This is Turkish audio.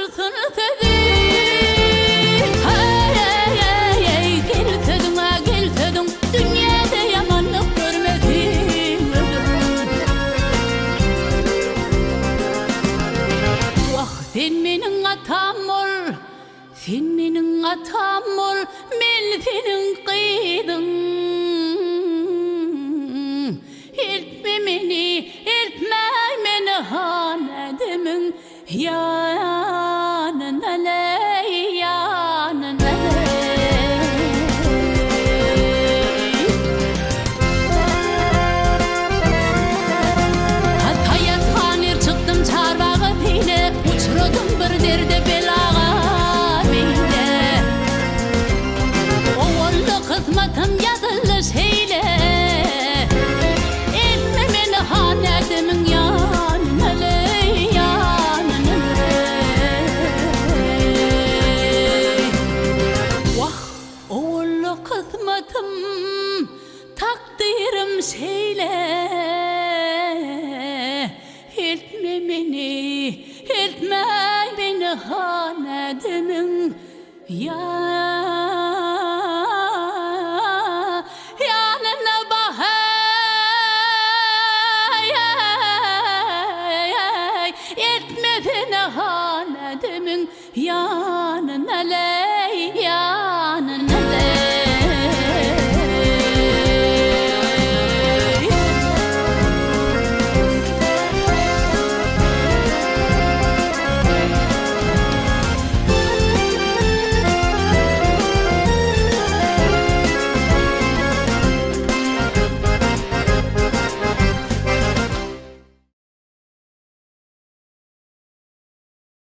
sırtını dedi. Hey hey hey hey, gel dedim ha gel dedim, dünyada yamanlık görmedim dedim. Vah sen menin atam ol, sen menin atam ol, men senin kıydın. Eltme meni, eltme meni hanedemin yanına ley, yanına ley. Hataya tanır çıktım çarbağı bile, uçurdum bir derde belağa bile. Oğullu kısmetim yazılı şeyle, eltme meni hanedemin yanına ley, yanına ley. Vah oğullu kısmetim, takdirim şeyle, eltme meni, eltme beni hanedemin yanına bah. Etme beni hanedemin yanına ley,